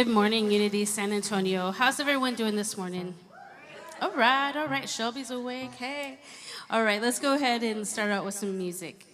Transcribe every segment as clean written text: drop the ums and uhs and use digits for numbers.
Good morning, Unity San Antonio. How's everyone doing this morning? All right. Shelby's awake. Hey. All right, let's go ahead and start out with some music.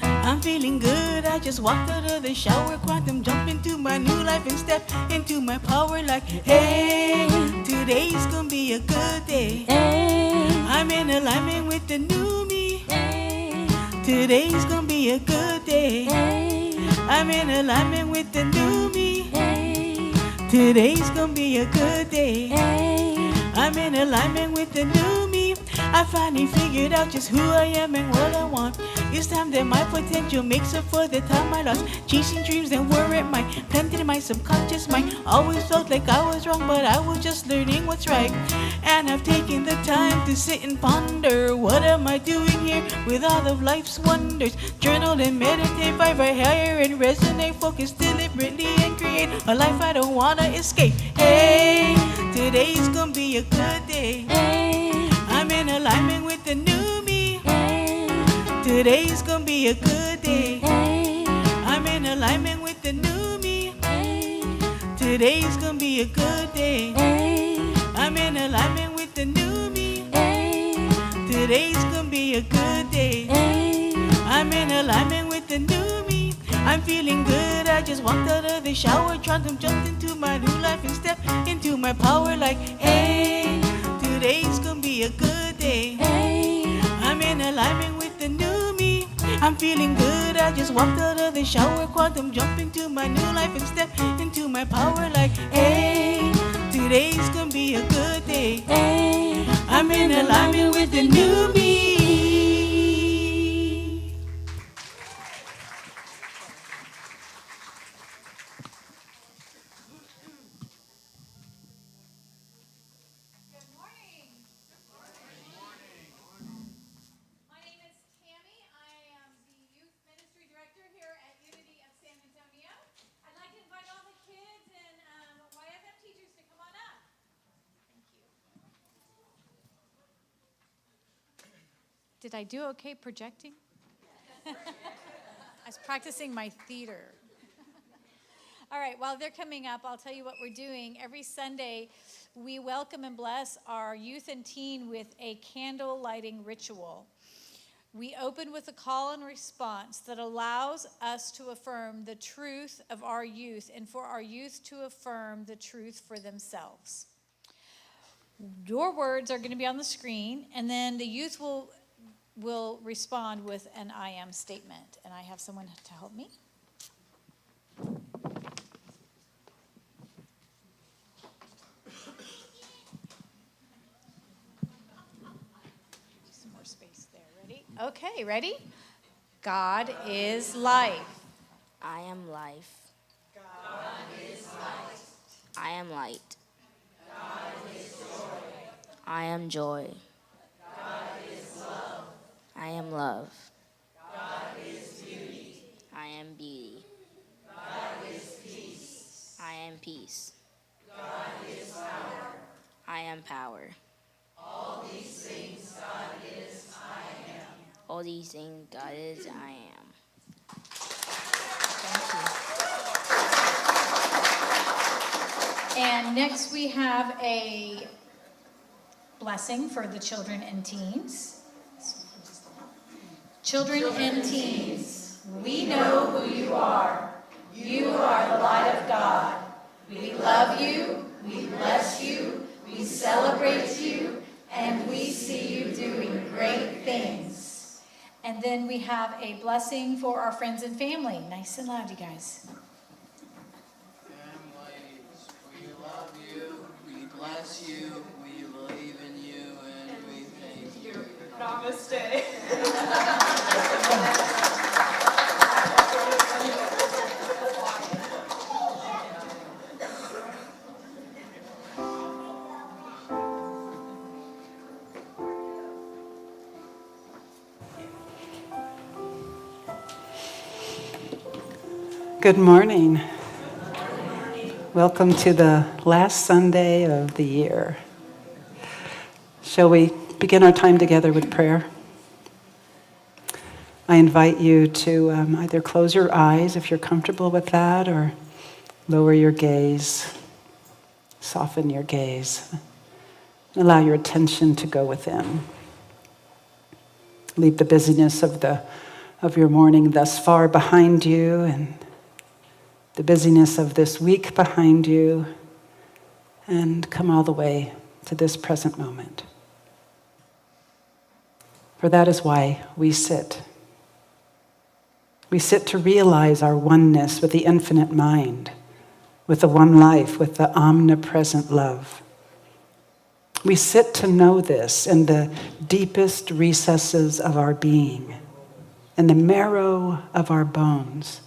I'm feeling good, I just walked out of the shower, quantum jump into my new life and step into my power like, hey, today's gonna be a good day. Hey, I'm in alignment with the new me. Hey, today's gonna be a good day. Hey, I'm in alignment with the new me. Hey, today's gonna be a good day. Hey, I'm in alignment with the new me. I finally figured out just who I am and what I want. It's time that my potential makes up for the time I lost chasing dreams that weren't mine, planted in my subconscious mind. Always felt like I was wrong, but I was just learning what's right. And I've taken the time to sit and ponder, what am I doing here with all of life's wonders? Journal and meditate, vibrate higher and resonate, focus deliberately and create a life I don't wanna escape. Hey, today's gonna be a good day. Hey, I'm in alignment with the new me. Hey, today's gonna be a good day. Hey, I'm in alignment with the new me. Hey, today's gonna be a good day. Hey, I'm in alignment with the new me. Hey, today's gonna be a good day. Hey, I'm in alignment with the new me. I'm feeling good, I just walked out of the shower, trying to jump into my new life and step into my power like, hey, today's gonna be a good day. Hey, I'm in alignment with the new me. I'm feeling good, I just walked out of the shower, quantum jump into my new life and step into my power like, hey, today's gonna be a good day. Hey, I'm in alignment with the new me. Did I do okay projecting? I was practicing my theater. All right, while they're coming up, I'll tell you what we're doing. Every Sunday, we welcome and bless our youth and teen with a candle lighting ritual. We open with a call and response that allows us to affirm the truth of our youth and for our youth to affirm the truth for themselves. Your words are going to be on the screen, and then the youth will respond with an I am statement. And I have someone to help me. Some more space there. Ready? Okay, ready? God is life. I am life. God is light. I am light. God is joy. I am joy. God is love. I am love. God is beauty. I am beauty. God is peace. I am peace. God is power. I am power. All these things God is, I am. All these things God is, I am. Thank you. And next we have a blessing for the children and teens. Children and teens, we know who you are. You are the light of God. We love you, we bless you, we celebrate you, and we see you doing great things. And then we have a blessing for our friends and family. Nice and loud, you guys. Families, we love you, we bless you, we believe in you, and we thank you. Namaste. Good morning. Welcome to the last Sunday of the year. Shall we begin our time together with prayer? I invite you to either close your eyes if you're comfortable with that, or lower your gaze, soften your gaze, allow your attention to go within. Leave the busyness of your morning thus far behind you, and the busyness of this week behind you, and come all the way to this present moment. For that is why we sit. We sit to realize our oneness with the infinite mind, with the one life, with the omnipresent love. We sit to know this in the deepest recesses of our being, in the marrow of our bones,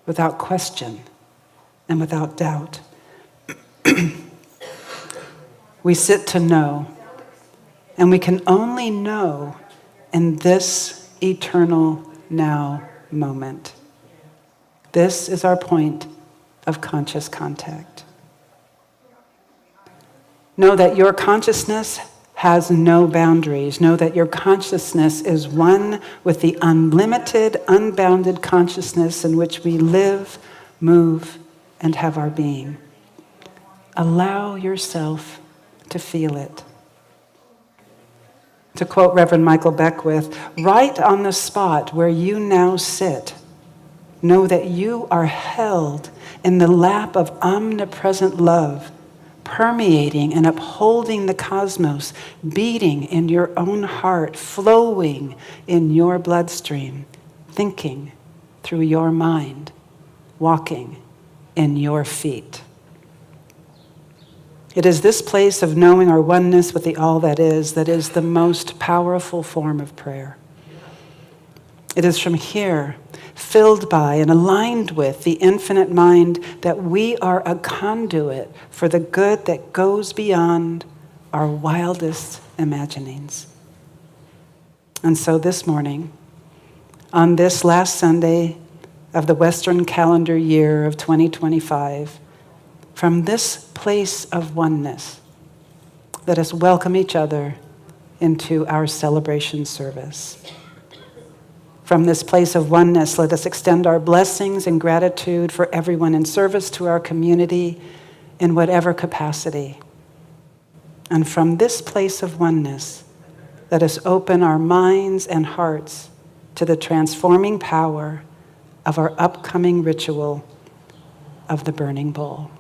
without question and without doubt. We sit to know, and we can only know in this eternal now moment. This is our point of conscious contact. Know that your consciousness has no boundaries. Know that your consciousness is one with the unlimited, unbounded consciousness in which we live, move, and have our being. Allow yourself to feel it. To quote Reverend Michael Beckwith, right on the spot where you now sit, know that you are held in the lap of omnipresent love, permeating and upholding the cosmos, beating in your own heart, flowing in your bloodstream, thinking through your mind, walking in your feet. It is this place of knowing our oneness with the all that is the most powerful form of prayer. It is from here, filled by and aligned with the infinite mind, that we are a conduit for the good that goes beyond our wildest imaginings. And so this morning, on this last Sunday of the Western calendar year of 2025, from this place of oneness, let us welcome each other into our celebration service. From this place of oneness, let us extend our blessings and gratitude for everyone in service to our community in whatever capacity. And from this place of oneness, let us open our minds and hearts to the transforming power of our upcoming ritual of the burning bowl.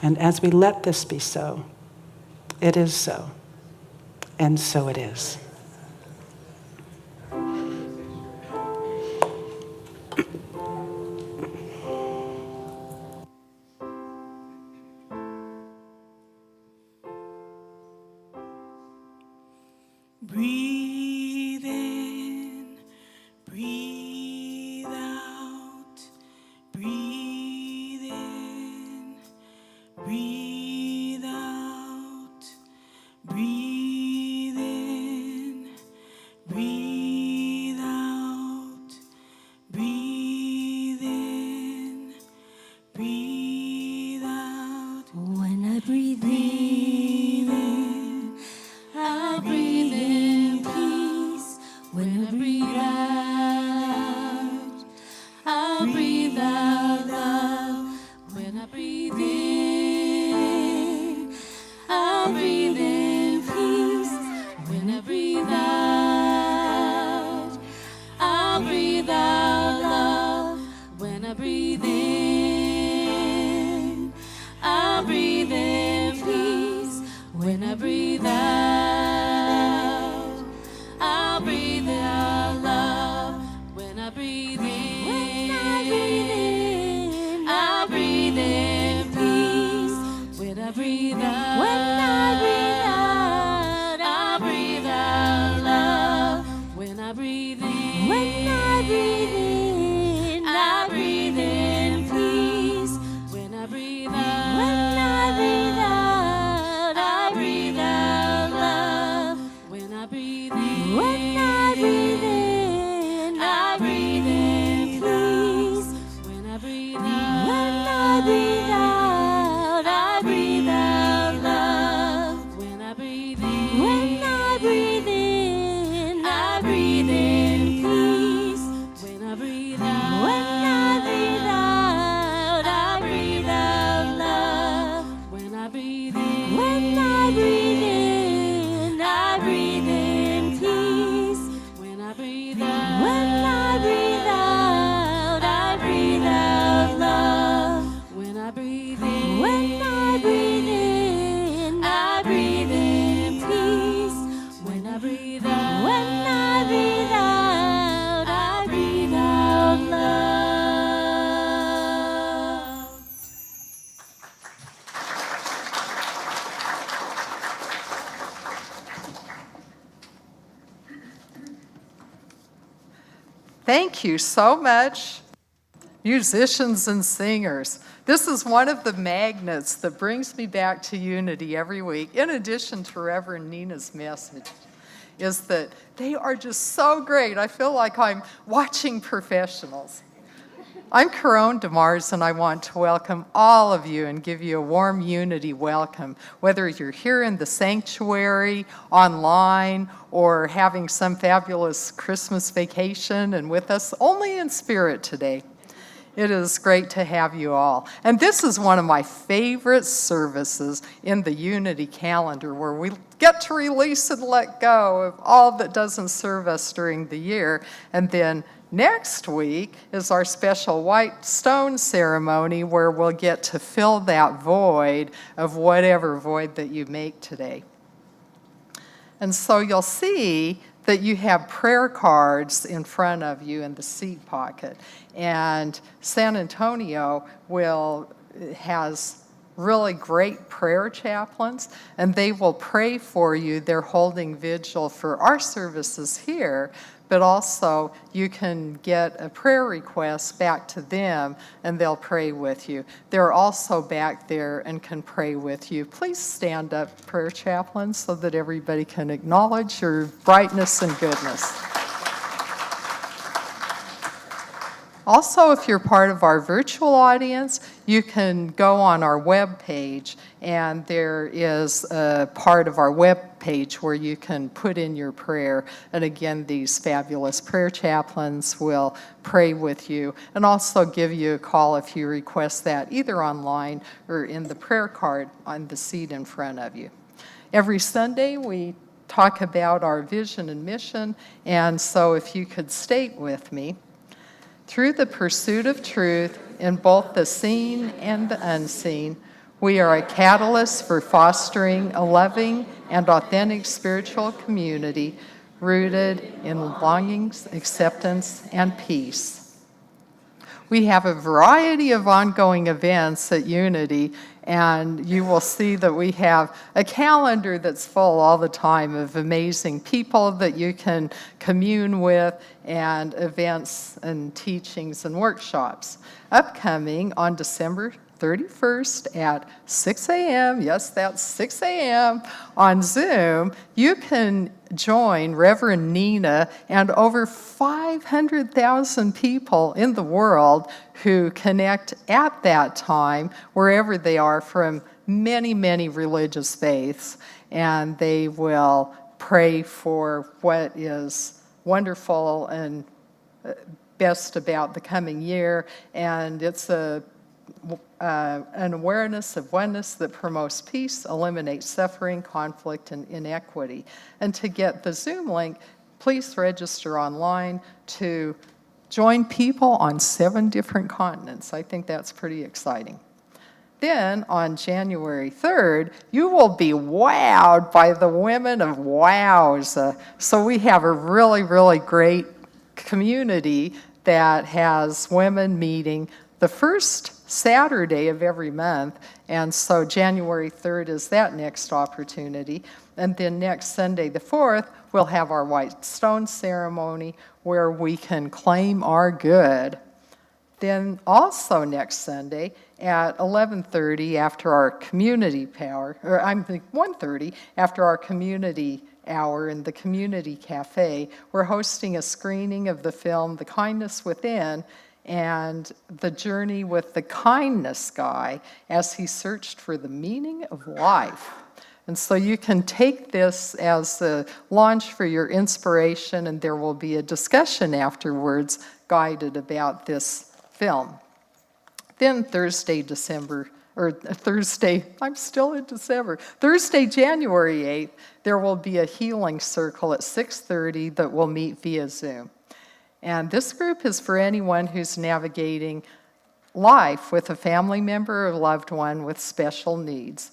And as we let this be so, it is so, and so it is. Breathe in, breathe out, breathe in, breathe out, breathe in, breathe out, breathe in, breathe out. When I breathe in, I breathe in peace. When I breathe out, I breathe out love. When I breathe in, I breathe in peace. When I breathe out, I breathe out love. When I breathe in, I breathe in peace. When I breathe out, I breathe out love. When I breathe in, I breathe in peace. When I breathe out, I breathe out love. When I breathe in, I breathe in peace. When I breathe out, I breathe out love. When I breathe in, I breathe in peace. Thank you so much, musicians and singers. This is one of the magnets that brings me back to Unity every week, in addition to Reverend Nina's message, is that they are just so great. I feel like I'm watching professionals. I'm Caron DeMars, and I want to welcome all of you and give you a warm Unity welcome, whether you're here in the sanctuary, online, or having some fabulous Christmas vacation and with us only in spirit today. It is great to have you all. And this is one of my favorite services in the Unity calendar, where we get to release and let go of all that doesn't serve us during the year. And then next week is our special white stone ceremony, where we'll get to fill that void of whatever void that you make today. And so you'll see that you have prayer cards in front of you in the seat pocket. And San Antonio has really great prayer chaplains, and they will pray for you. They're holding vigil for our services here, but also you can get a prayer request back to them and they'll pray with you. They're also back there and can pray with you. Please stand up, prayer chaplains, so that everybody can acknowledge your brightness and goodness. Also, if you're part of our virtual audience, you can go on our web page, and there is a part of our web page where you can put in your prayer. And again, these fabulous prayer chaplains will pray with you and also give you a call if you request that, either online or in the prayer card on the seat in front of you. Every Sunday, we talk about our vision and mission, and so if you could state with me, through the pursuit of truth in both the seen and the unseen, we are a catalyst for fostering a loving and authentic spiritual community rooted in longings, acceptance, and peace. We have a variety of ongoing events at Unity, and you will see that we have a calendar that's full all the time of amazing people that you can commune with, and events and teachings and workshops. Upcoming on December 31st at 6 a.m., yes, that's 6 a.m. on Zoom, you can join Reverend Nina and over 500,000 people in the world who connect at that time, wherever they are, from many, many religious faiths, and they will pray for what is wonderful and best about the coming year, and it's an awareness of oneness that promotes peace, eliminates suffering, conflict, and inequity. And to get the Zoom link, please register online to join people on 7 different continents. I think that's pretty exciting. Then on January 3rd, you will be wowed by the women of Wowza. So we have a really, really great community that has women meeting the first Saturday of every month, and so January 3rd is that next opportunity. And then next Sunday, the 4th, we'll have our White Stone ceremony where we can claim our good. Then also next Sunday at 11:30 after our community power, or 1:30 after our community hour in the community cafe, we're hosting a screening of the film The Kindness Within and the journey with the kindness guy as he searched for the meaning of life. And so you can take this as a launch for your inspiration, and there will be a discussion afterwards guided about this film. Then Thursday, January 8th, there will be a healing circle at 6:30 that will meet via Zoom. And this group is for anyone who's navigating life with a family member or loved one with special needs.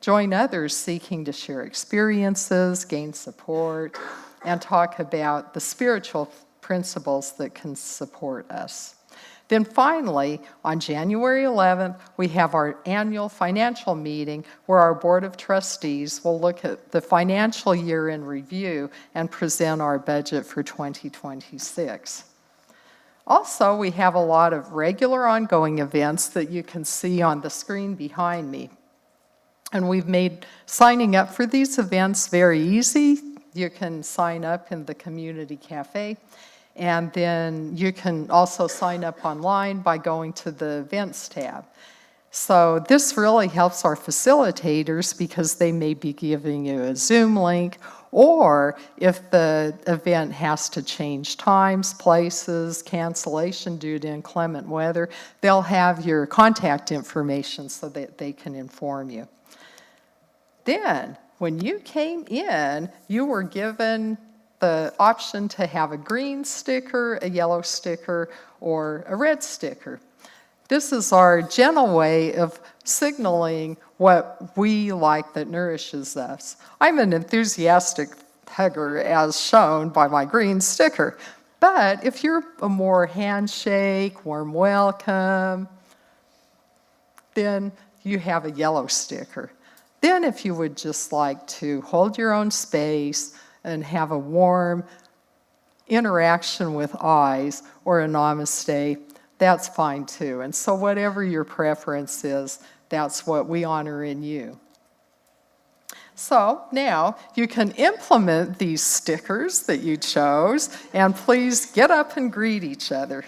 Join others seeking to share experiences, gain support, and talk about the spiritual principles that can support us. Then finally, on January 11th, we have our annual financial meeting where our Board of Trustees will look at the financial year in review and present our budget for 2026. Also, we have a lot of regular ongoing events that you can see on the screen behind me. And we've made signing up for these events very easy. You can sign up in the community cafe, and then you can also sign up online by going to the events tab. So this really helps our facilitators because they may be giving you a Zoom link, or if the event has to change times, places, cancellation due to inclement weather, they'll have your contact information so that they can inform you. Then, when you came in, you were given the option to have a green sticker, a yellow sticker, or a red sticker. This is our gentle way of signaling what we like that nourishes us. I'm an enthusiastic hugger, as shown by my green sticker. But if you're a more handshake, warm welcome, then you have a yellow sticker. Then if you would just like to hold your own space and have a warm interaction with eyes or a namaste, that's fine too. And so whatever your preference is, that's what we honor in you. So now you can implement these stickers that you chose, and please get up and greet each other.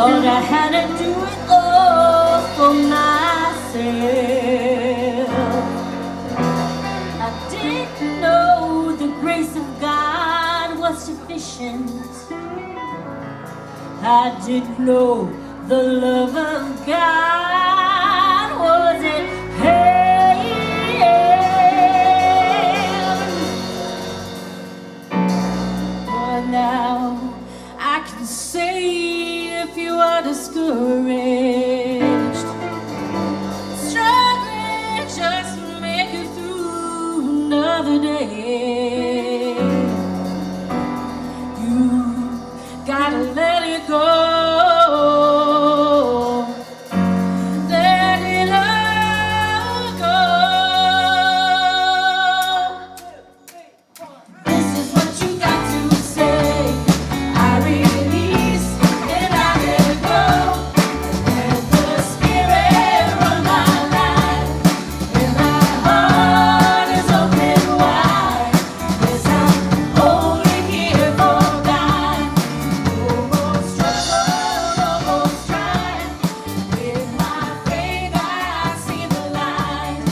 Thought I had to do it all for myself. I didn't know the grace of God was sufficient. I didn't know the love of God was at hand. But now I can say, if you are discouraged, struggling just to make it through another day, you gotta let it go. Let it all go. This is what you got to say. I release and I let go. Let the Spirit run my life. And my heart is open wide. Yes, I'm only here for God. No more struggle, no more strife. With my faith I see the light.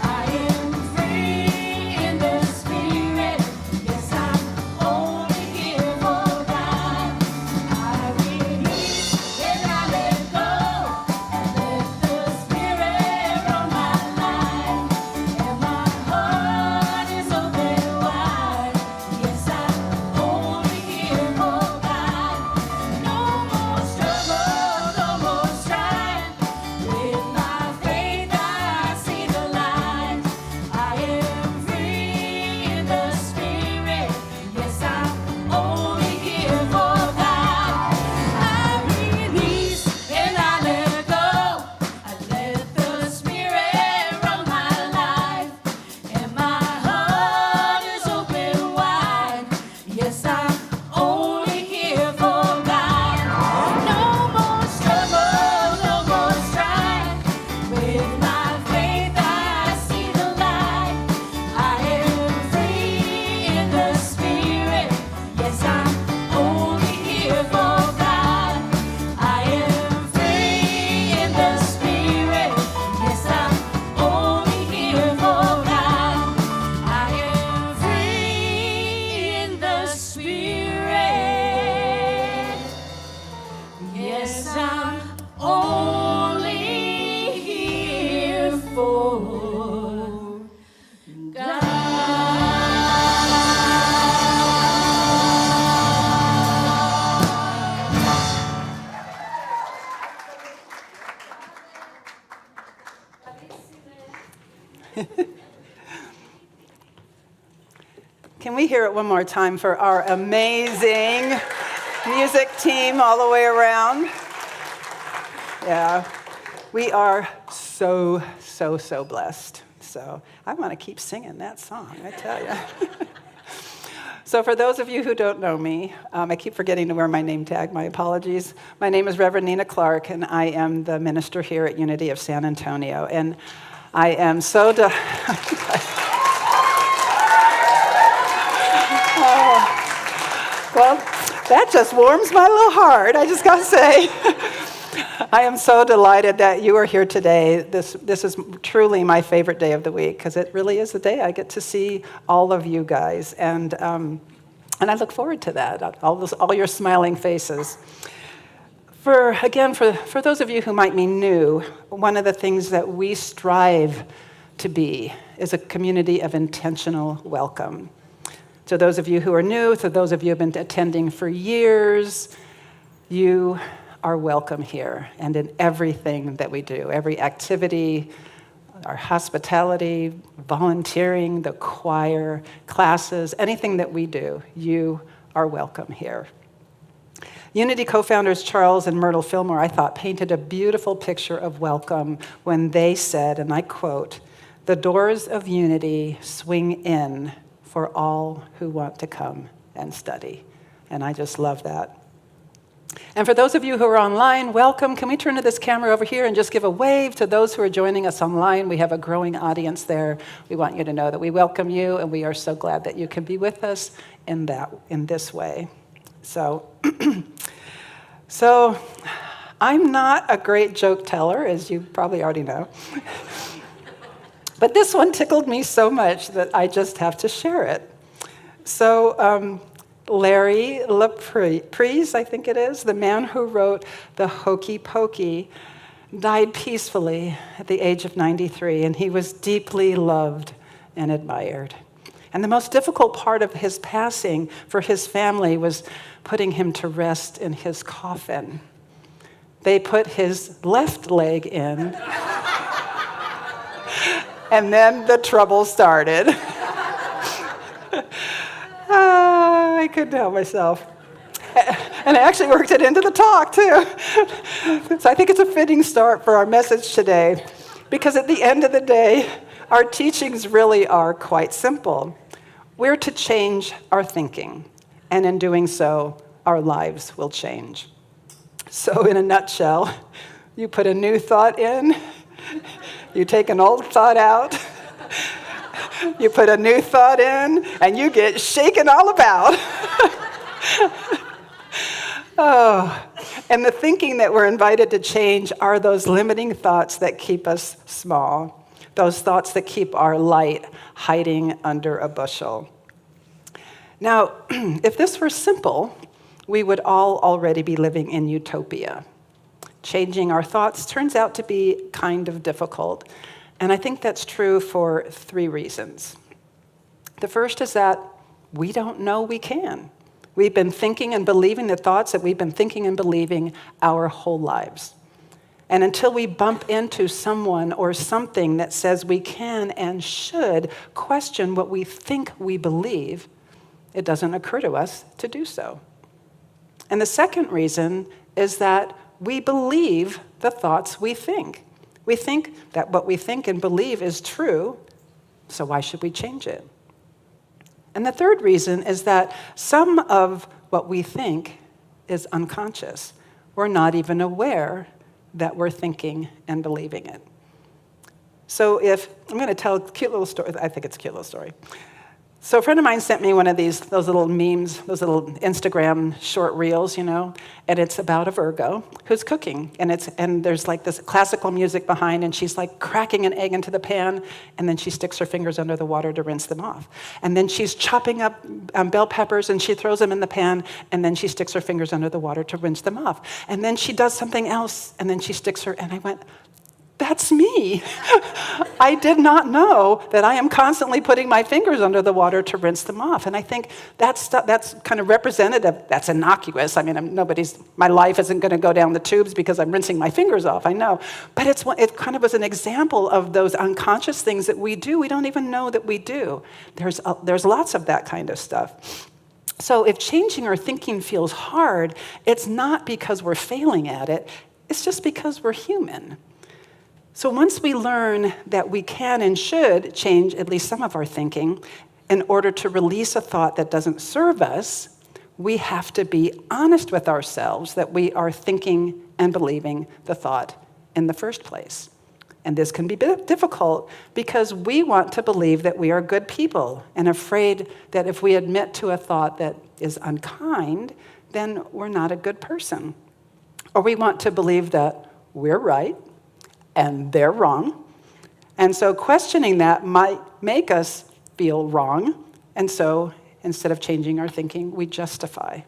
I am free in the Spirit. Yes, I'm only here for God. I release and I let go. Let the Spirit run my life. And my heart is open wide. Yes, I'm only here for God. No more struggle, no more strife. With my faith I see the light. I am free in the Spirit. Yes, I'm only here for God. I release and I let go. I let the Spirit run my life. And my heart is open wide. Yes, I'm only here for God. No more struggle, no more strife. With my faith I see the light. I am free in the Spirit. Yes, I'm only here for God. I am free in the Spirit. Yes, I'm only here for God. I am free in the Spirit. Yes, I'm only here for God. Can we hear it one more time for our amazing music team all the way around? Yeah, we are so blessed. So I want to keep singing that song, I tell you. So for those of you who don't know me, I keep forgetting to wear my name tag, my apologies. My name is Reverend Nina Clark, and I am the minister here at Unity of San Antonio. And I am so well, that just warms my little heart, I just gotta say. I am so delighted that you are here today. This is truly my favorite day of the week, because it really is the day I get to see all of you guys. And I look forward to that, all your smiling faces. For those of you who might be new, one of the things that we strive to be is a community of intentional welcome. To those of you who are new, to those of you who have been attending for years, you are welcome here and in everything that we do, every activity, our hospitality, volunteering, the choir, classes, anything that we do, you are welcome here. Unity co-founders Charles and Myrtle Fillmore, I thought, painted a beautiful picture of welcome when they said, and I quote, "The doors of Unity swing in for all who want to come and study." And I just love that. And for those of you who are online, welcome. Can we turn to this camera over here and just give a wave to those who are joining us online? We have a growing audience there. We want you to know that we welcome you, and we are so glad that you can be with us in this way. So I'm not a great joke teller, as you probably already know. But this one tickled me so much that I just have to share it. So Larry Laprise, I think it is, the man who wrote The Hokey Pokey, died peacefully at the age of 93, and he was deeply loved and admired. And the most difficult part of his passing for his family was putting him to rest in his coffin. They put his left leg in, and then the trouble started. I couldn't help myself. And I actually worked it into the talk, too. So I think it's a fitting start for our message today, because at the end of the day, our teachings really are quite simple. We're to change our thinking, and in doing so, our lives will change. So in a nutshell, you put a new thought in, you take an old thought out, you put a new thought in, and you get shaken all about. Oh, and the thinking that we're invited to change are those limiting thoughts that keep us small, those thoughts that keep our light hiding under a bushel. Now, if this were simple, we would all already be living in utopia. Changing our thoughts turns out to be kind of difficult, and I think that's true for 3 reasons. The first is that we don't know we can. We've been thinking and believing the thoughts that we've been thinking and believing our whole lives. And until we bump into someone or something that says we can and should question what we think we believe, it doesn't occur to us to do so. And the second reason is that we believe the thoughts we think. We think that what we think and believe is true, so why should we change it? And the third reason is that some of what we think is unconscious. We're not even aware that we're thinking and believing it. So I'm going to tell a cute little story. I think it's a cute little story. So a friend of mine sent me one of those little memes, those little Instagram short reels, and it's about a Virgo who's cooking, and there's like this classical music behind, and she's like cracking an egg into the pan, and then she sticks her fingers under the water to rinse them off. And then she's chopping up bell peppers, and she throws them in the pan, and then she sticks her fingers under the water to rinse them off. And then she does something else, and then she sticks and I went, that's me. I did not know that I am constantly putting my fingers under the water to rinse them off. And I think that's kind of representative. That's innocuous. I mean, my life isn't going to go down the tubes because I'm rinsing my fingers off, I know. But it kind of was an example of those unconscious things that we do. We don't even know that we do. There's lots of that kind of stuff. So if changing our thinking feels hard, it's not because we're failing at it. It's just because we're human. So once we learn that we can and should change at least some of our thinking in order to release a thought that doesn't serve us, we have to be honest with ourselves that we are thinking and believing the thought in the first place. And this can be difficult because we want to believe that we are good people and afraid that if we admit to a thought that is unkind, then we're not a good person. Or we want to believe that we're right and they're wrong. And so questioning that might make us feel wrong. And so instead of changing our thinking, we justify,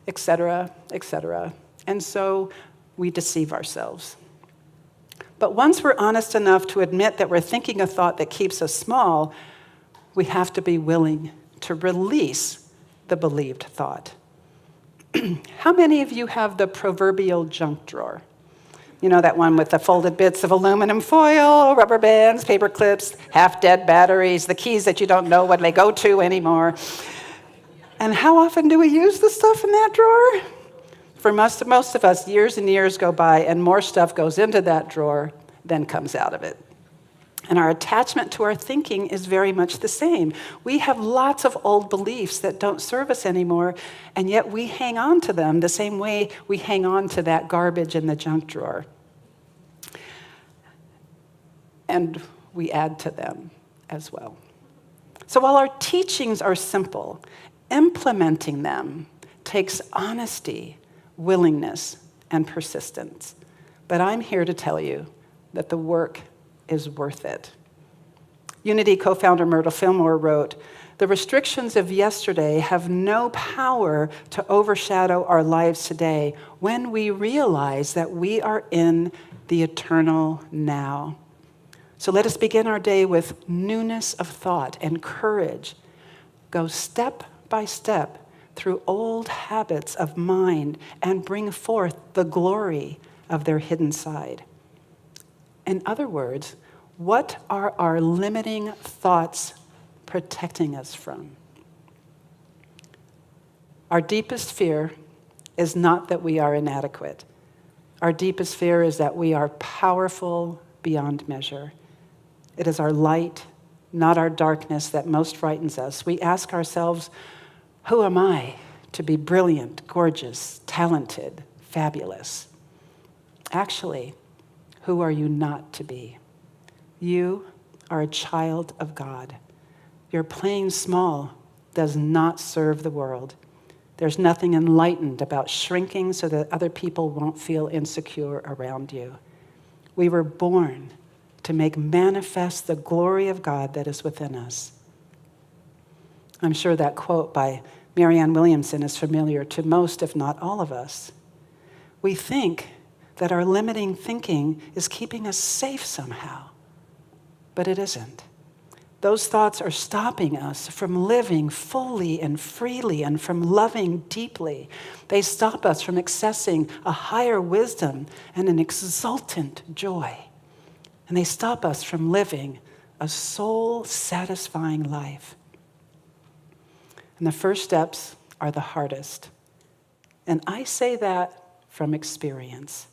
et cetera, et cetera. And so we deceive ourselves. But once we're honest enough to admit that we're thinking a thought that keeps us small, we have to be willing to release the believed thought. How many of you have the proverbial junk drawer? You know, that one with the folded bits of aluminum foil, rubber bands, paper clips, half-dead batteries, the keys that you don't know what they go to anymore. And how often do we use the stuff in that drawer? For most of us, years and years go by, and more stuff goes into that drawer than comes out of it. And our attachment to our thinking is very much the same. We have lots of old beliefs that don't serve us anymore, and yet we hang on to them the same way we hang on to that garbage in the junk drawer. And we add to them as well. So while our teachings are simple, implementing them takes honesty, willingness, and persistence. But I'm here to tell you that the work is worth it. Unity co-founder Myrtle Fillmore wrote, "The restrictions of yesterday have no power to overshadow our lives today when we realize that we are in the eternal now." So let us begin our day with newness of thought and courage. Go step by step through old habits of mind and bring forth the glory of their hidden side. In other words, what are our limiting thoughts protecting us from? Our deepest fear is not that we are inadequate. Our deepest fear is that we are powerful beyond measure. It is our light, not our darkness, that most frightens us. We ask ourselves, who am I to be brilliant, gorgeous, talented, fabulous? Actually, who are you not to be? You are a child of God. Your playing small does not serve the world. There's nothing enlightened about shrinking so that other people won't feel insecure around you. We were born to make manifest the glory of God that is within us. I'm sure that quote by Cheryl Ann Williams is familiar to most, if not all of us. We think that our limiting thinking is keeping us safe somehow, but it isn't. Those thoughts are stopping us from living fully and freely and from loving deeply. They stop us from accessing a higher wisdom and an exultant joy. And they stop us from living a soul-satisfying life. And the first steps are the hardest. And I say that from experience.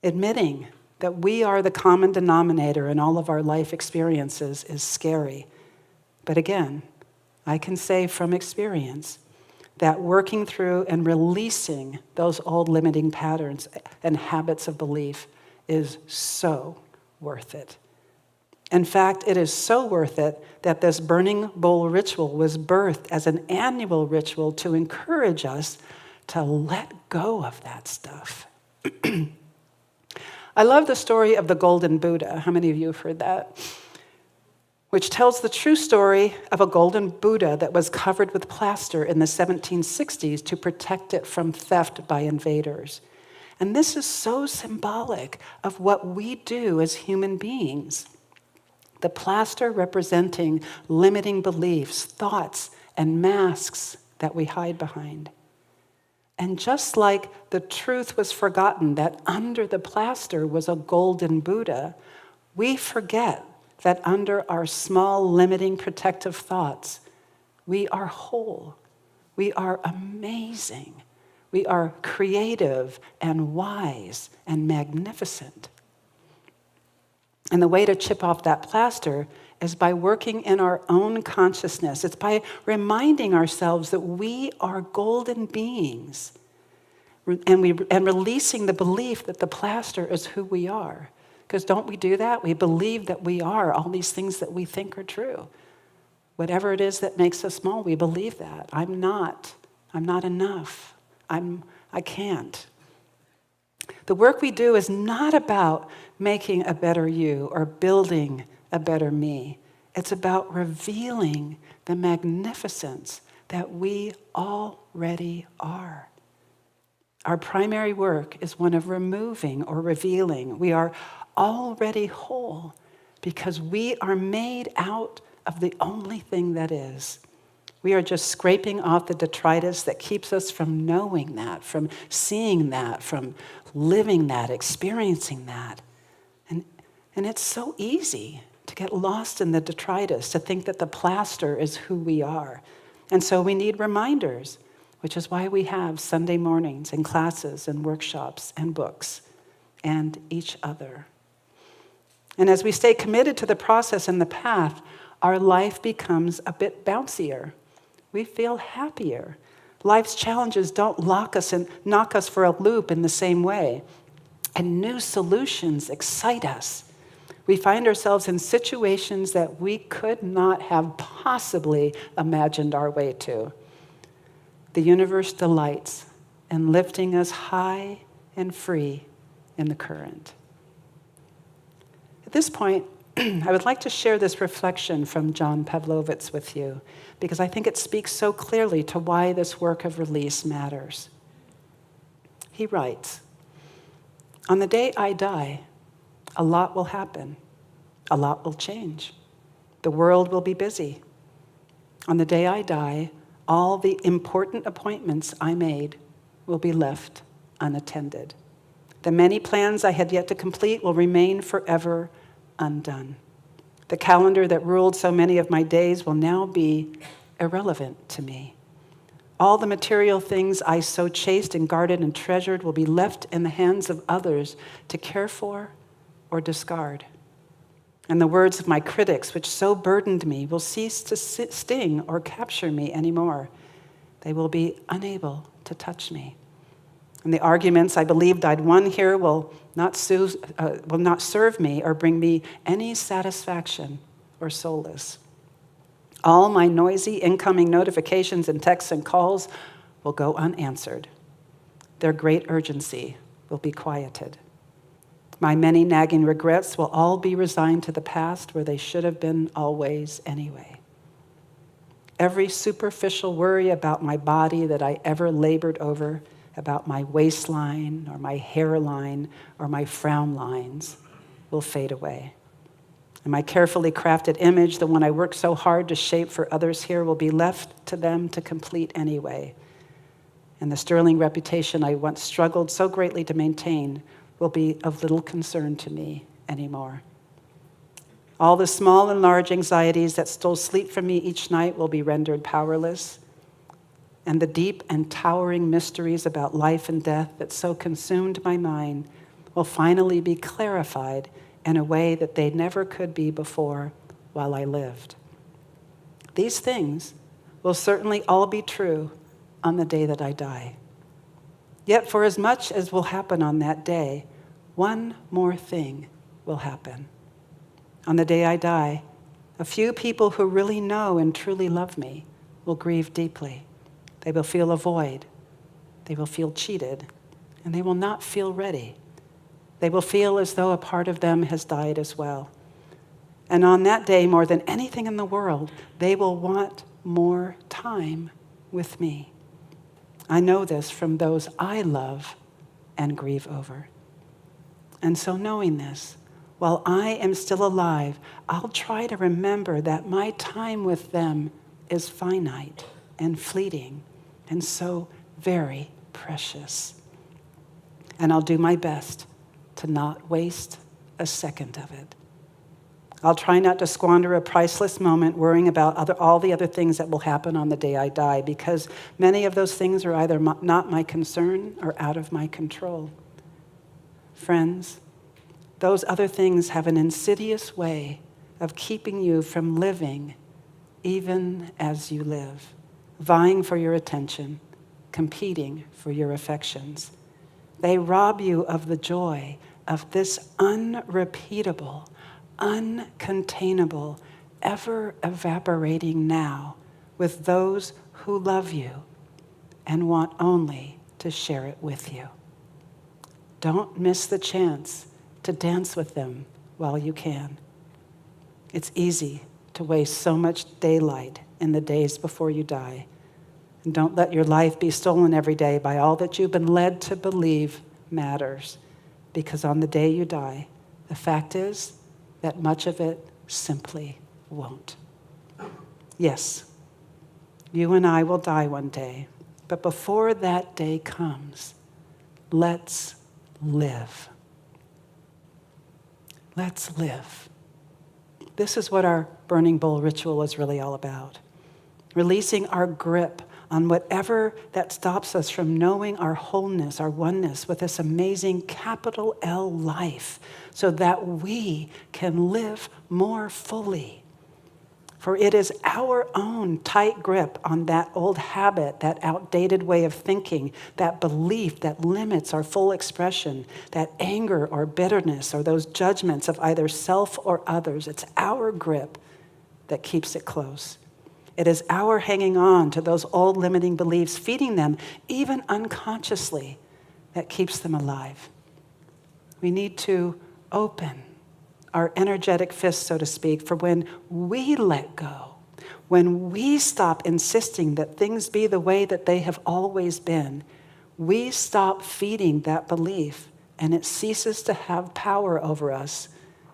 Admitting that we are the common denominator in all of our life experiences is scary. But again, I can say from experience that working through and releasing those old limiting patterns and habits of belief is so worth it. In fact, it is so worth it that this burning bowl ritual was birthed as an annual ritual to encourage us to let go of that stuff. I love the story of the Golden Buddha. How many of you have heard that? Which tells the true story of a golden Buddha that was covered with plaster in the 1760s to protect it from theft by invaders. And this is so symbolic of what we do as human beings. The plaster representing limiting beliefs, thoughts, and masks that we hide behind. And just like the truth was forgotten that under the plaster was a golden Buddha, we forget that under our small, limiting, protective thoughts, we are whole. We are amazing. We are creative and wise and magnificent. And the way to chip off that plaster is by working in our own consciousness. It's by reminding ourselves that we are golden beings and releasing the belief that the plaster is who we are. Because don't we do that? We believe that we are all these things that we think are true. Whatever it is that makes us small, we believe that. I'm not enough. I can't. The work we do is not about making a better you or building a better me. It's about revealing the magnificence that we already are. Our primary work is one of removing or revealing. We are already whole because we are made out of the only thing that is. We are just scraping off the detritus that keeps us from knowing that, from seeing that, from living that, experiencing that. And it's so easy to get lost in the detritus, to think that the plaster is who we are. And so we need reminders, which is why we have Sunday mornings and classes and workshops and books and each other. And as we stay committed to the process and the path, our life becomes a bit bouncier. We feel happier. Life's challenges don't lock us and knock us for a loop in the same way. And new solutions excite us. We find ourselves in situations that we could not have possibly imagined our way to. The universe delights in lifting us high and free in the current. At this point, I would like to share this reflection from John Pavlovitz with you, because I think it speaks so clearly to why this work of release matters. He writes, "On the day I die, a lot will happen. A lot will change. The world will be busy. On the day I die, all the important appointments I made will be left unattended. The many plans I had yet to complete will remain forever undone. The calendar that ruled so many of my days will now be irrelevant to me. All the material things I so chased and guarded and treasured will be left in the hands of others to care for or discard. And the words of my critics, which so burdened me, will cease to sting or capture me anymore. They will be unable to touch me. And the arguments I believed I'd won here will not serve me or bring me any satisfaction or solace. All my noisy incoming notifications and texts and calls will go unanswered. Their great urgency will be quieted. My many nagging regrets will all be resigned to the past where they should have been always anyway. Every superficial worry about my body that I ever labored over, about my waistline or my hairline or my frown lines, will fade away. And my carefully crafted image, the one I worked so hard to shape for others here, will be left to them to complete anyway. And the sterling reputation I once struggled so greatly to maintain will be of little concern to me anymore. All the small and large anxieties that stole sleep from me each night will be rendered powerless. And the deep and towering mysteries about life and death that so consumed my mind will finally be clarified in a way that they never could be before while I lived. These things will certainly all be true on the day that I die. Yet for as much as will happen on that day, one more thing will happen. On the day I die, a few people who really know and truly love me will grieve deeply. They will feel a void. They will feel cheated. And they will not feel ready. They will feel as though a part of them has died as well. And on that day, more than anything in the world, they will want more time with me. I know this from those I love and grieve over. And so knowing this, while I am still alive, I'll try to remember that my time with them is finite and fleeting and so very precious. And I'll do my best to not waste a second of it. I'll try not to squander a priceless moment worrying about all the other things that will happen on the day I die, because many of those things are either not my concern or out of my control. Friends, those other things have an insidious way of keeping you from living even as you live, vying for your attention, competing for your affections. They rob you of the joy of this unrepeatable, uncontainable, ever-evaporating now with those who love you and want only to share it with you. Don't miss the chance to dance with them while you can. It's easy to waste so much daylight in the days before you die. And don't let your life be stolen every day by all that you've been led to believe matters, because on the day you die, the fact is that much of it simply won't. Yes, you and I will die one day, but before that day comes, let's live. Let's live. This is what our burning bowl ritual is really all about. Releasing our grip on whatever that stops us from knowing our wholeness, our oneness with this amazing capital L life, so that we can live more fully. For it is our own tight grip on that old habit, that outdated way of thinking, that belief that limits our full expression, that anger or bitterness or those judgments of either self or others. It's our grip that keeps it close. It is our hanging on to those old limiting beliefs, feeding them even unconsciously, that keeps them alive. We need to open our energetic fist, so to speak, for when we let go, when we stop insisting that things be the way that they have always been, we stop feeding that belief and it ceases to have power over us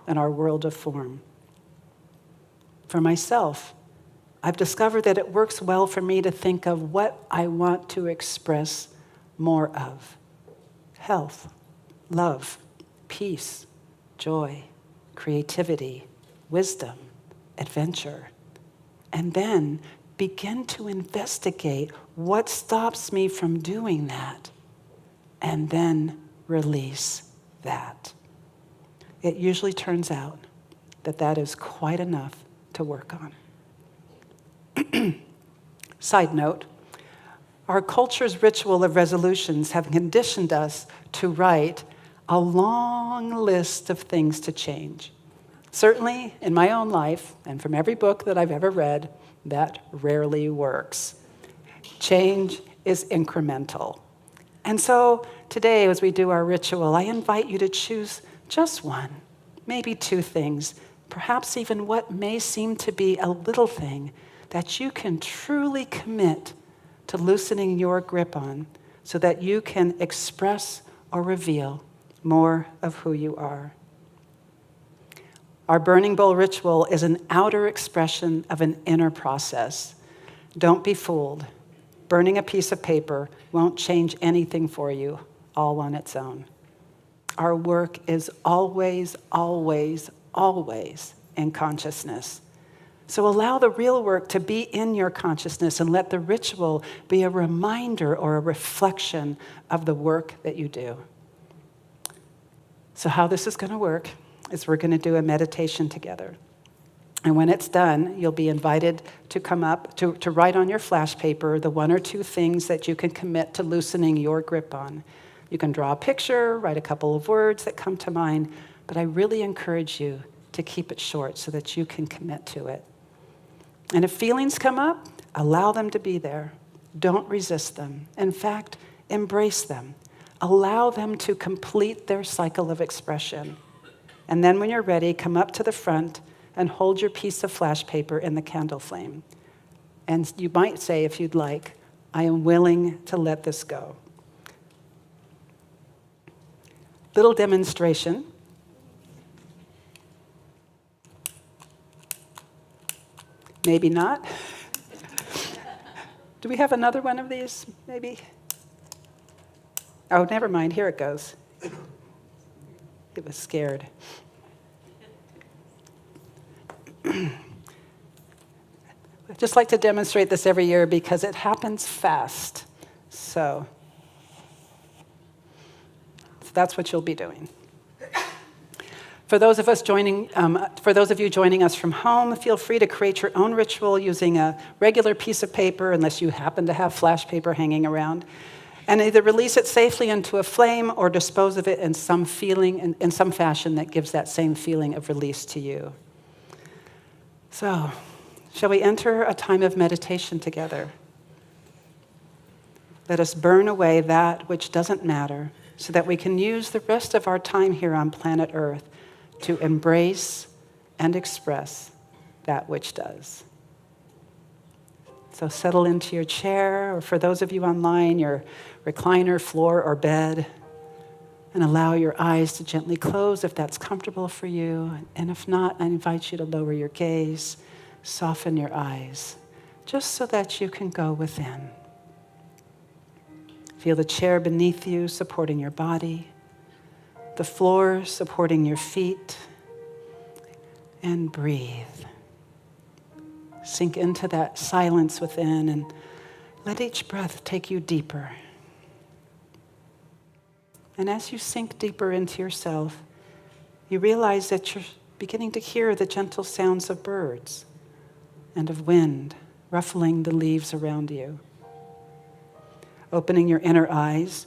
in our world of form. For myself, I've discovered that it works well for me to think of what I want to express more of. Health, love, peace, joy, creativity, wisdom, adventure. And then begin to investigate what stops me from doing that, and then release that. It usually turns out that that is quite enough to work on. Side note, our culture's ritual of resolutions have conditioned us to write a long list of things to change. Certainly, in my own life, and from every book that I've ever read, that rarely works. Change is incremental. And so today, as we do our ritual, I invite you to choose just one, maybe two things, perhaps even what may seem to be a little thing that you can truly commit to loosening your grip on so that you can express or reveal more of who you are. Our burning bowl ritual is an outer expression of an inner process. Don't be fooled. Burning a piece of paper won't change anything for you all on its own. Our work is always, always, always in consciousness. So allow the real work to be in your consciousness and let the ritual be a reminder or a reflection of the work that you do. So how this is going to work is we're going to do a meditation together. And when it's done, you'll be invited to come up to write on your flash paper the one or two things that you can commit to loosening your grip on. You can draw a picture, write a couple of words that come to mind, but I really encourage you to keep it short so that you can commit to it. And if feelings come up, allow them to be there. Don't resist them. In fact, embrace them. Allow them to complete their cycle of expression. And then when you're ready, come up to the front and hold your piece of flash paper in the candle flame. And you might say, if you'd like, I am willing to let this go. Little demonstration. Maybe not. Do we have another one of these, maybe? Oh, never mind, here it goes. It was scared. I just like to demonstrate this every year because it happens fast. So that's what you'll be doing. For those of you joining us from home, feel free to create your own ritual using a regular piece of paper, unless you happen to have flash paper hanging around, and either release it safely into a flame or dispose of it in some fashion that gives that same feeling of release to you. So, shall we enter a time of meditation together? Let us burn away that which doesn't matter so that we can use the rest of our time here on planet Earth to embrace and express that which does. So settle into your chair, or for those of you online, your recliner, floor, or bed, and allow your eyes to gently close if that's comfortable for you. And if not, I invite you to lower your gaze, soften your eyes, just so that you can go within. Feel the chair beneath you supporting your body, the floor supporting your feet, and breathe. Sink into that silence within and let each breath take you deeper. And as you sink deeper into yourself, you realize that you're beginning to hear the gentle sounds of birds and of wind ruffling the leaves around you. Opening your inner eyes,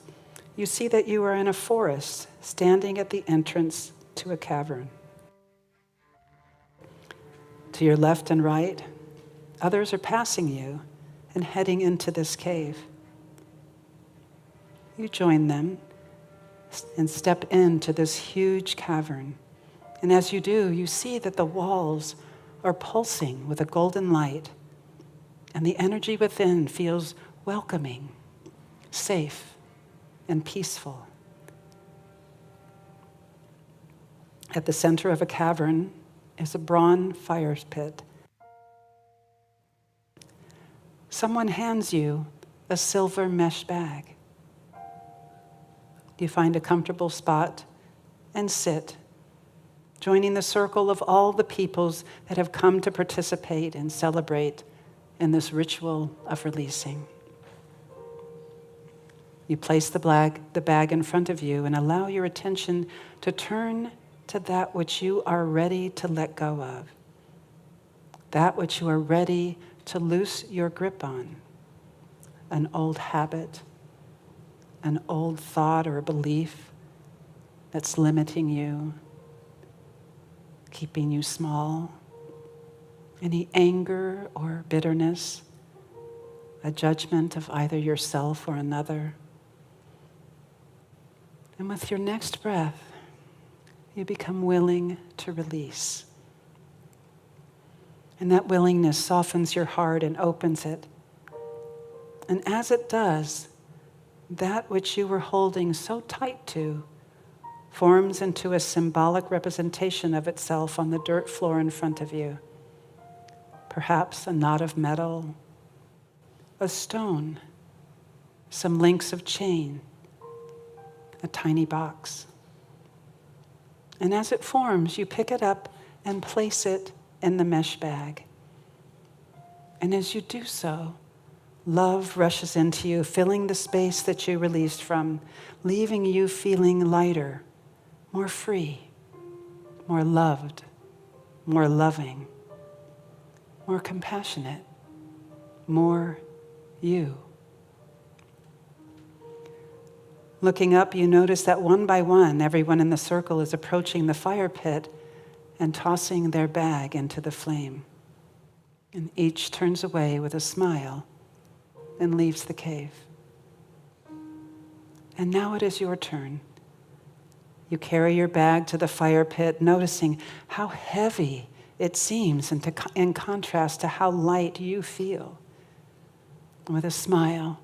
you see that you are in a forest, standing at the entrance to a cavern. To your left and right, others are passing you and heading into this cave. You join them and step into this huge cavern. And as you do, you see that the walls are pulsing with a golden light, and the energy within feels welcoming, safe, and peaceful. At the center of a cavern is a bronze fire pit. Someone hands you a silver mesh bag. You find a comfortable spot and sit, joining the circle of all the peoples that have come to participate and celebrate in this ritual of releasing. You place the bag in front of you and allow your attention to turn to that which you are ready to let go of, that which you are ready to loose your grip on, an old habit, an old thought or belief that's limiting you, keeping you small, any anger or bitterness, a judgment of either yourself or another. And with your next breath, you become willing to release. And that willingness softens your heart and opens it. And as it does, that which you were holding so tight to forms into a symbolic representation of itself on the dirt floor in front of you. Perhaps a knot of metal, a stone, some links of chain, a tiny box. And as it forms, you pick it up and place it in the mesh bag. And as you do so, love rushes into you, filling the space that you released from, leaving you feeling lighter, more free, more loved, more loving, more compassionate, more you. Looking up, you notice that one by one, everyone in the circle is approaching the fire pit and tossing their bag into the flame. And each turns away with a smile and leaves the cave. And now it is your turn. You carry your bag to the fire pit, noticing how heavy it seems in contrast to how light you feel. With a smile,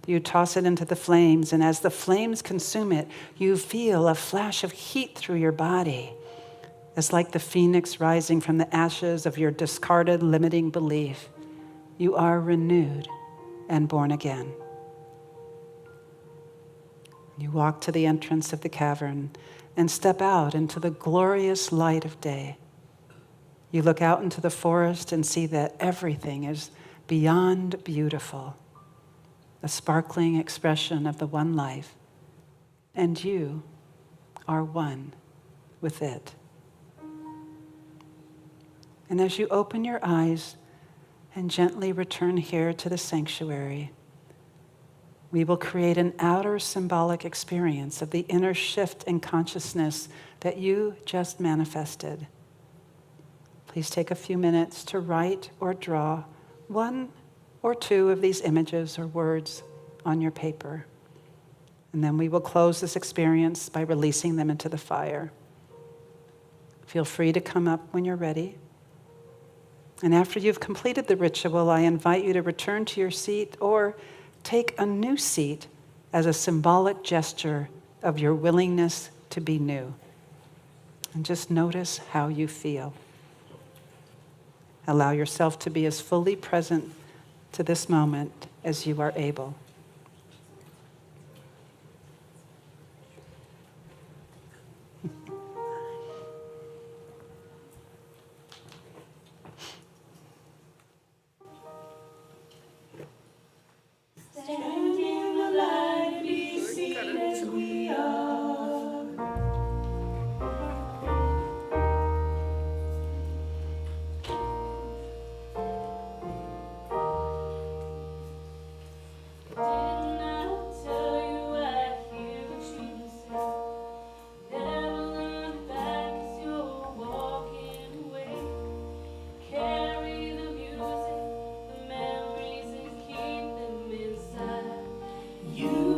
you toss it into the flames, and as the flames consume it, you feel a flash of heat through your body. It's like the phoenix rising from the ashes of your discarded limiting belief. You are renewed and born again. You walk to the entrance of the cavern and step out into the glorious light of day. You look out into the forest and see that everything is beyond beautiful, a sparkling expression of the one life, and you are one with it. And as you open your eyes and gently return here to the sanctuary, we will create an outer symbolic experience of the inner shift in consciousness that you just manifested. Please take a few minutes to write or draw one or two of these images or words on your paper. And then we will close this experience by releasing them into the fire. Feel free to come up when you're ready. And after you've completed the ritual, I invite you to return to your seat or take a new seat as a symbolic gesture of your willingness to be new. And just notice how you feel. Allow yourself to be as fully present to this moment as you are able. Stand in the light, be seated we are. Didn't I tell you I hear what you say? Never look back as you're walking away. Carry the music, the memories, and keep them inside you.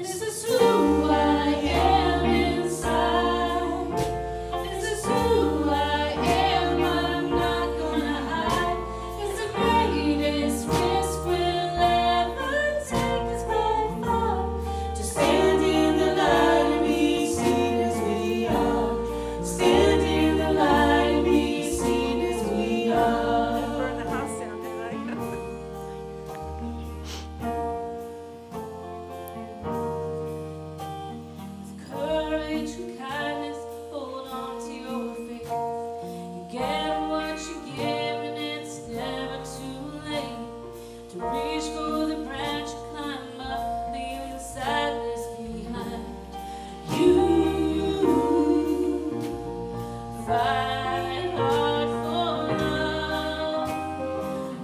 This is who I am inside. This is who I am. I'm not gonna hide. It's the greatest risk we'll ever take us by far. To stand in the light and be seen as we are. Stand in the light and be seen as we are. Burn the house down, did I? Courage and kindness, hold on to your faith. You get what you give, and it's never too late to reach for the branch, climb up, leaving sadness behind. You fight hard for love.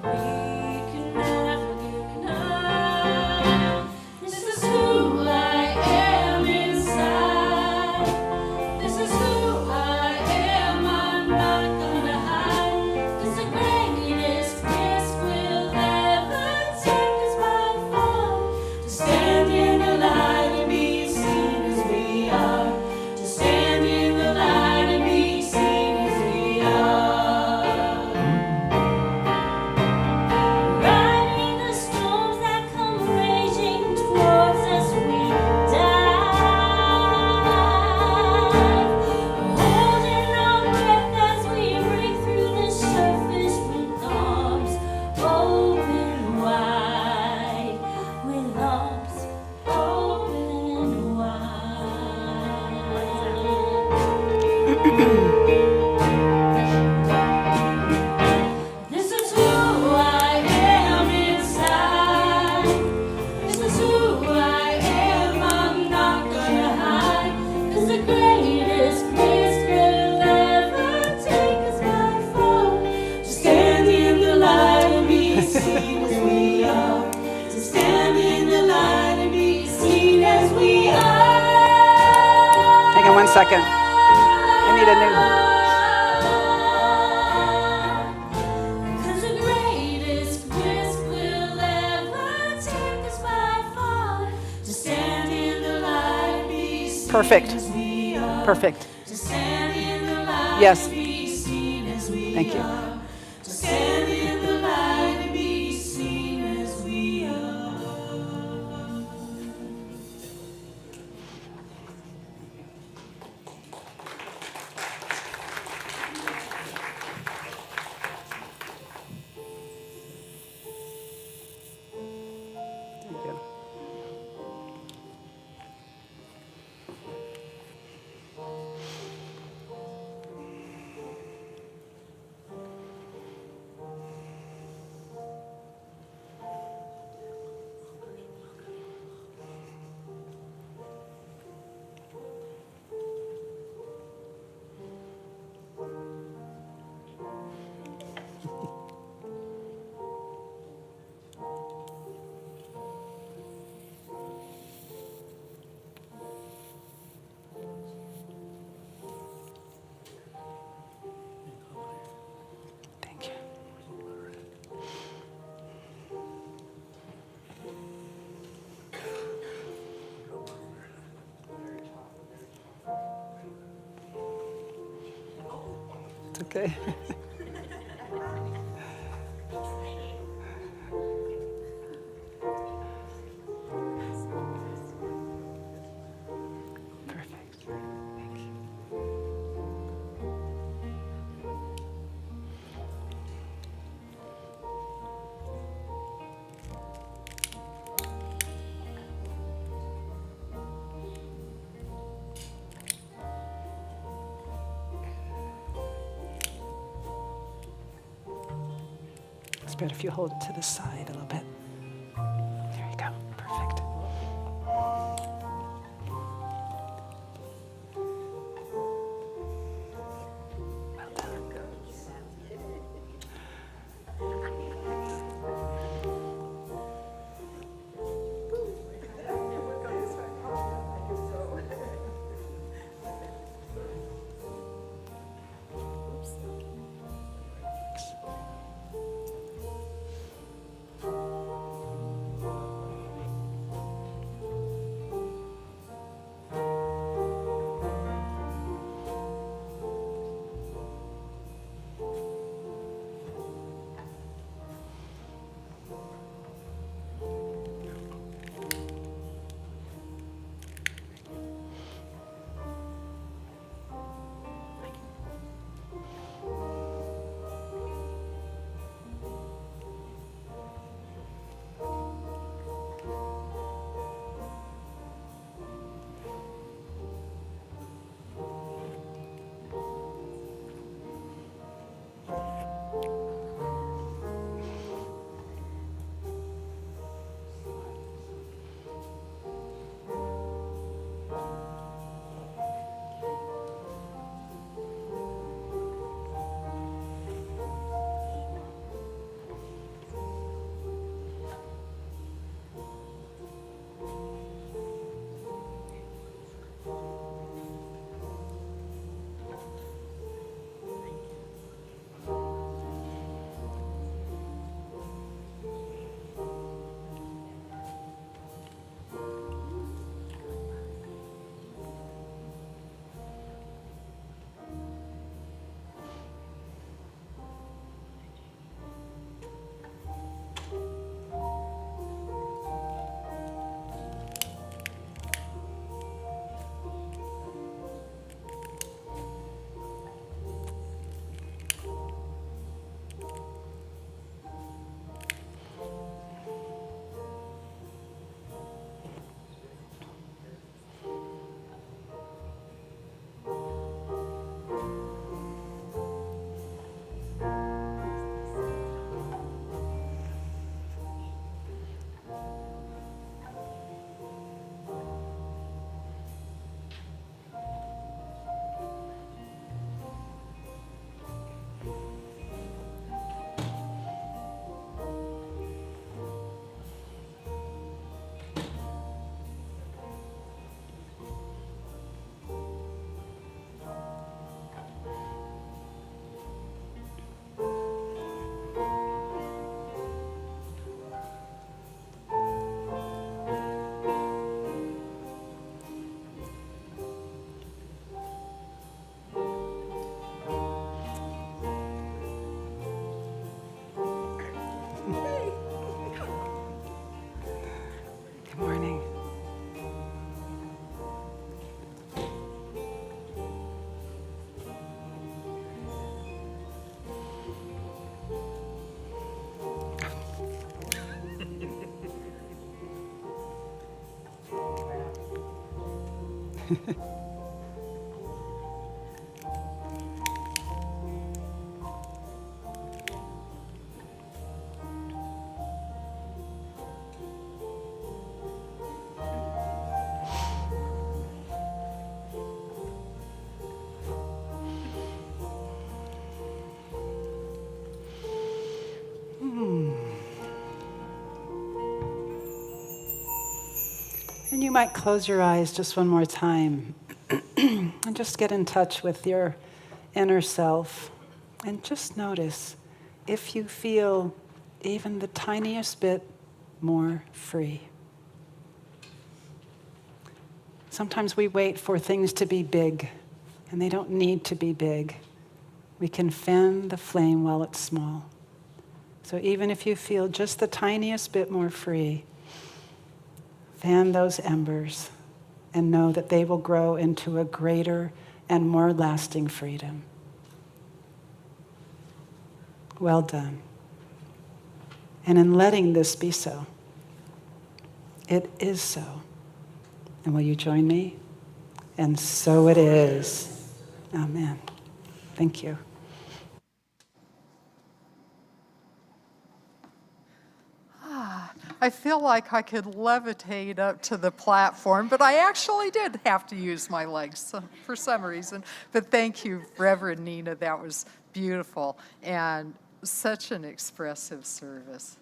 We can never give enough. This is who I am inside. This is who I am. I'm not gonna hide. 'Cause the greatest risk we'll ever take is by far. To stand in the light and be seen as we are. To stand in the light and be seen as we are. Riding the storms that come raging towards us, we dive. Holding our breath as we break through the surface with arms open wide. With arms open wide. This is who I am inside. This is who I am. I'm not gonna hide. 'Cause the greatest risk we'll ever take is by far. To stand in the light and be seen as we are. To stand in the light and be seen as we are. Hang on 1 second. I need a new. 'Cause the greatest risk we'll ever take is by far. To stand in the light and be seen Perfect. as we are. Perfect. To stand in the light Yes. and be seen as we Thank you. are. To stand in the light and be seen as we are. Thank you. Thank you. It's okay. Perfect. Thank you. It's better if you hold it to the side a little bit. There you go. Perfect. Well done. And you might close your eyes just one more time and just get in touch with your inner self and just notice if you feel even the tiniest bit more free. Sometimes we wait for things to be big, and they don't need to be big. We can fan the flame while it's small. So even if you feel just the tiniest bit more free, fan those embers and know that they will grow into a greater and more lasting freedom. Well done. And in letting this be so, it is so. And will you join me? And so it is. Amen. Thank you. I feel like I could levitate up to the platform, but I actually did have to use my legs for some reason. But thank you, Reverend Nina. That was beautiful and such an expressive service.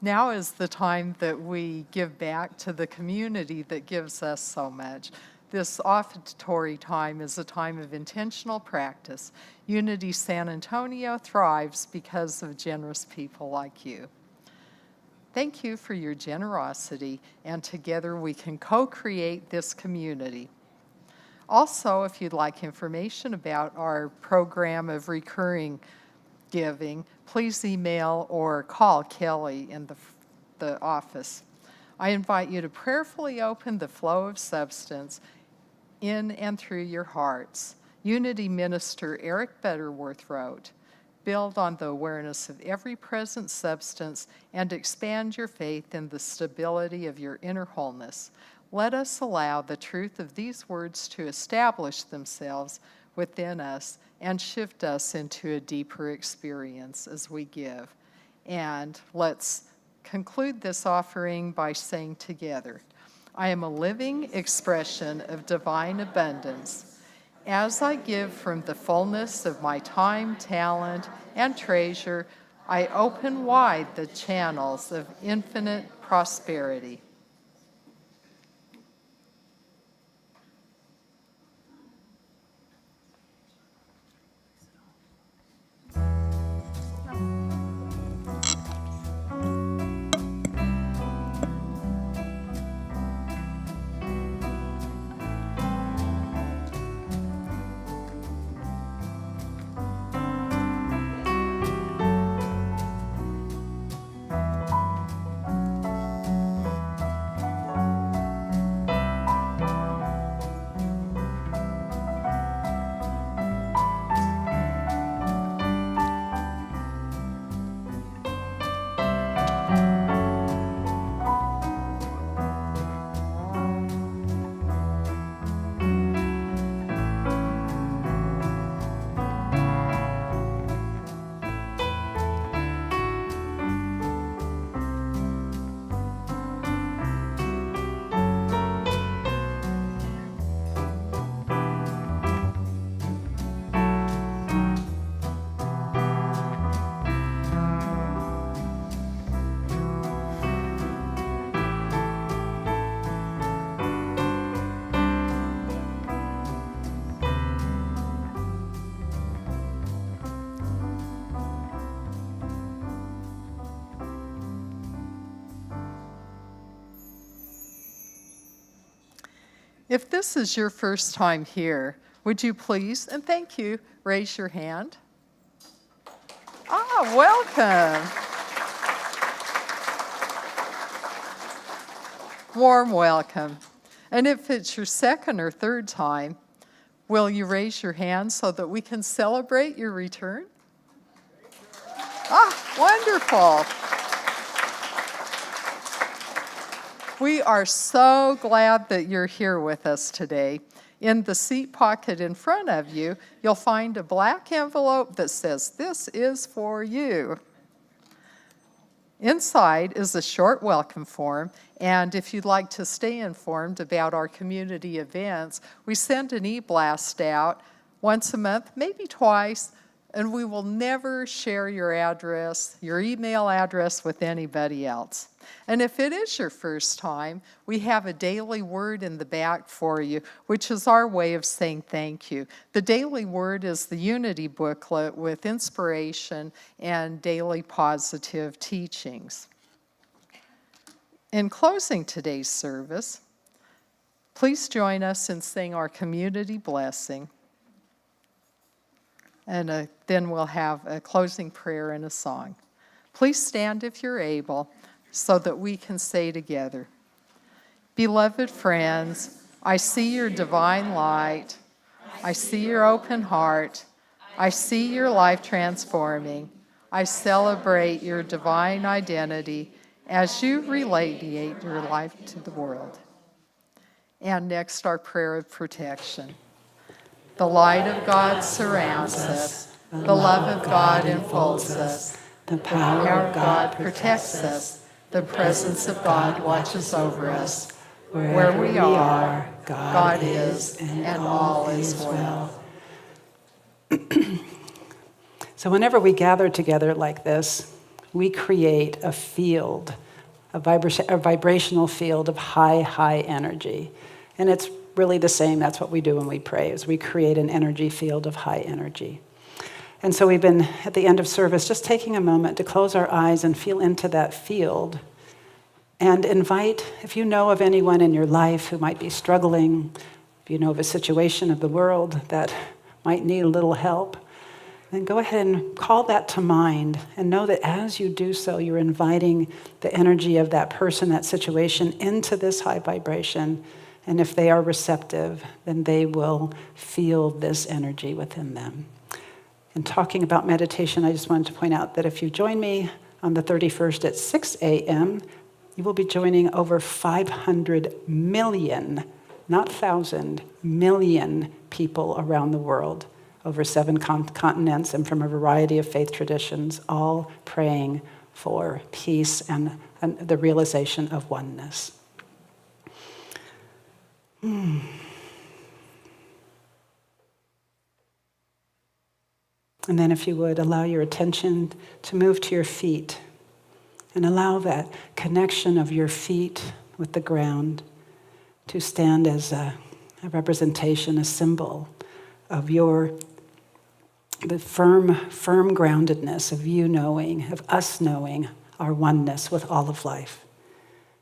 Now is the time that we give back to the community that gives us so much. This offertory time is a time of intentional practice. Unity San Antonio thrives because of generous people like you. Thank you for your generosity, and together we can co-create this community. Also, if you'd like information about our program of recurring giving, please email or call Kelly in the office. I invite you to prayerfully open the flow of substance in and through your hearts. Unity minister Eric Butterworth wrote, "Build on the awareness of every present substance and expand your faith in the stability of your inner wholeness. Let us allow the truth of these words to establish themselves within us and shift us into a deeper experience as we give." And let's conclude this offering by saying together, I am a living expression of divine abundance. As I give from the fullness of my time, talent, and treasure, I open wide the channels of infinite prosperity. If this is your first time here, would you please, and thank you, raise your hand? Welcome. Warm welcome. And if it's your second or third time, will you raise your hand so that we can celebrate your return? Wonderful. We are so glad that you're here with us today. In the seat pocket in front of you, you'll find a black envelope that says, "This is for you." Inside is a short welcome form, and if you'd like to stay informed about our community events, we send an e-blast out once a month, maybe twice, and we will never share your address, your email address with anybody else. And if it is your first time, we have a daily word in the back for you, which is our way of saying thank you. The daily word is the Unity booklet with inspiration and daily positive teachings. In closing today's service, please join us in saying our community blessing. And then we'll have a closing prayer and a song. Please stand if you're able so that we can say together, "Beloved friends, I see your divine light. I see your open heart. I see your life transforming. I celebrate your divine identity as you radiate your life to the world." And next, our prayer of protection. The light of God surrounds us. The love of God enfolds us. The power of God protects us. The presence of God watches over us. Where we are, God is, and all is well. So whenever we gather together like this, we create a field, a vibrational field of high energy. And it's really the same. That's what we do when we pray, is we create an energy field of high energy. And so we've been, at the end of service, just taking a moment to close our eyes and feel into that field and invite, if you know of anyone in your life who might be struggling, if you know of a situation of the world that might need a little help, then go ahead and call that to mind and know that as you do so, you're inviting the energy of that person, that situation, into this high vibration. And if they are receptive, then they will feel this energy within them. And talking about meditation, I just wanted to point out that if you join me on the 31st at 6 a.m., you will be joining over 500 million, not 1,000, million people around the world, over 7 continents and from a variety of faith traditions, all praying for peace and the realization of oneness. And then if you would, allow your attention to move to your feet and allow that connection of your feet with the ground to stand as a representation, a symbol of the firm groundedness of you knowing, of us knowing our oneness with all of life.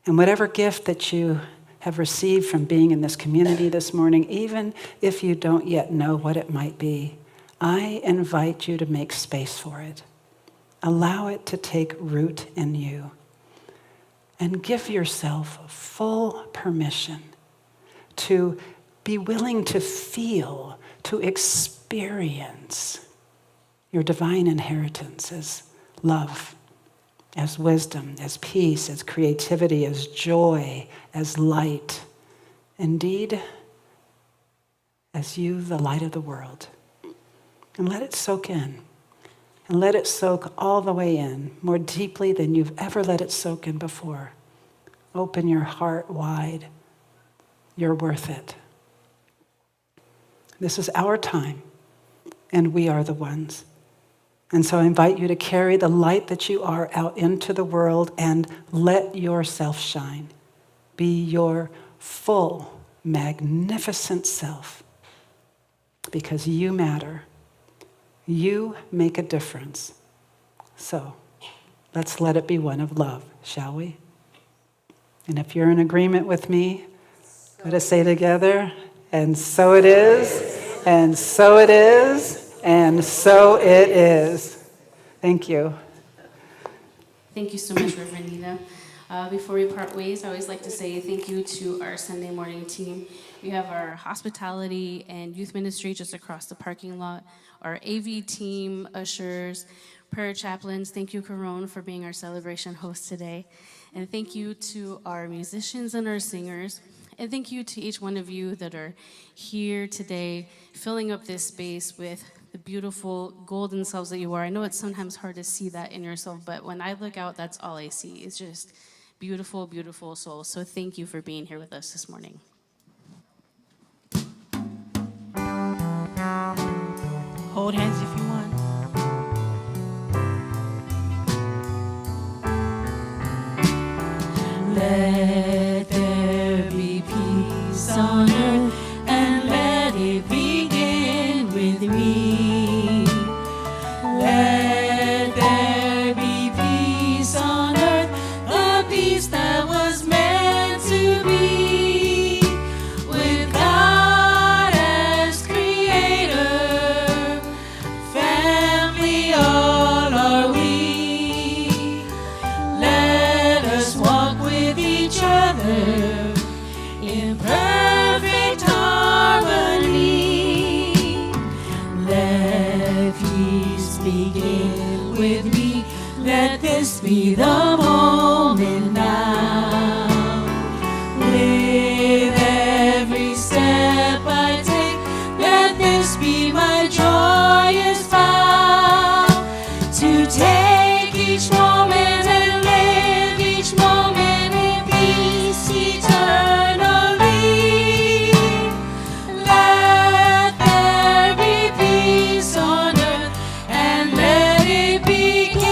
And whatever gift that you have received from being in this community this morning, even if you don't yet know what it might be, I invite you to make space for it. Allow it to take root in you. And give yourself full permission to be willing to feel, to experience your divine inheritance as love, as wisdom, as peace, as creativity, as joy, as light. Indeed, as you, the light of the world. And let it soak in. And let it soak all the way in, more deeply than you've ever let it soak in before. Open your heart wide. You're worth it. This is our time, and we are the ones. And so I invite you to carry the light that you are out into the world and let yourself shine. Be your full, magnificent self. Because you matter. You make a difference. So let's let it be one of love, shall we? And if you're in agreement with me, let us say together, and so it is, and so it is, and so it is. Thank you. Thank you so much, Reverend Nina. Before we part ways, I always like to say thank you to our Sunday morning team. We have our hospitality and youth ministry just across the parking lot, our AV team, ushers, prayer chaplains. Thank you, Caron, for being our celebration host today. And thank you to our musicians and our singers. And thank you to each one of you that are here today, filling up this space with the beautiful golden selves that you are. I know it's sometimes hard to see that in yourself, but when I look out, that's all I see. It's just beautiful, beautiful souls. So thank you for being here with us this morning. Hold hands if you want. Let there be peace on earth, and let it begin with me. Let there be peace on earth, the peace that was meant to be. With God as creator, family all are we. Let us walk with each other in perfect harmony. Let peace begin with me. Let this be the moment now. With every step I take, let this be my joyous vow. To take each moment and live each moment in peace eternally. Let there be peace on earth, and let it begin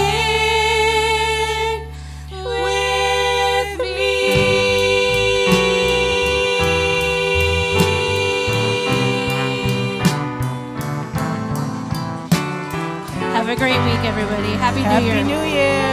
with me. Have a great week, everybody. Happy New Happy Year. New Year.